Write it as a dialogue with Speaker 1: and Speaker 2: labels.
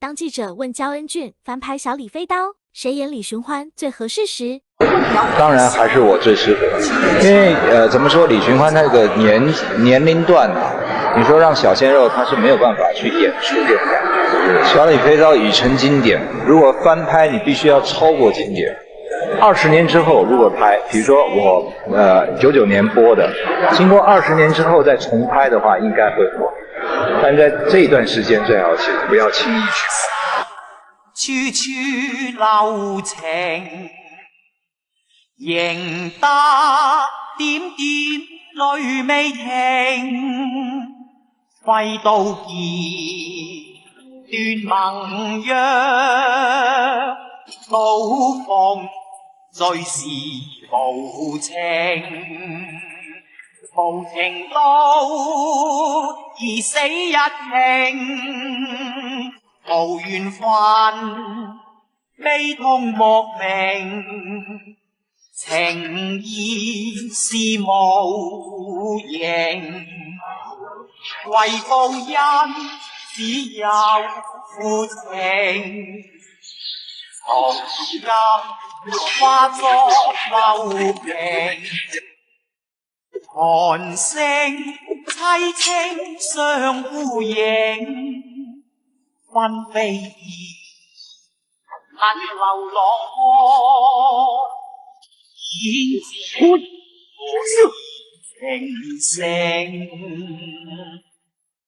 Speaker 1: 当记者问焦恩俊翻拍小李飞刀，谁演李寻欢最合适时，
Speaker 2: 当然还是我最适合，因为怎么说，李寻欢他这个年龄段啊，你说让小鲜肉他是没有办法去演出这种感觉。小李飞刀已成经典，如果翻拍，你必须要超过经典。20年之后如果拍，比如说我99年播的，经过20年之后再重拍的话，应该会火。但在这一段时间，最好是不要轻易去拍。
Speaker 3: 處處留情，仍得點點淚未停。揮刀劍斷盟約，刀鋒最是無情。無情到而死一拼，無緣分，悲痛莫名，情義是無形，為報恩只有負情，從今化作流平。寒聲凄清相呼應，分飛燕，恨流浪看，演自我是情聖。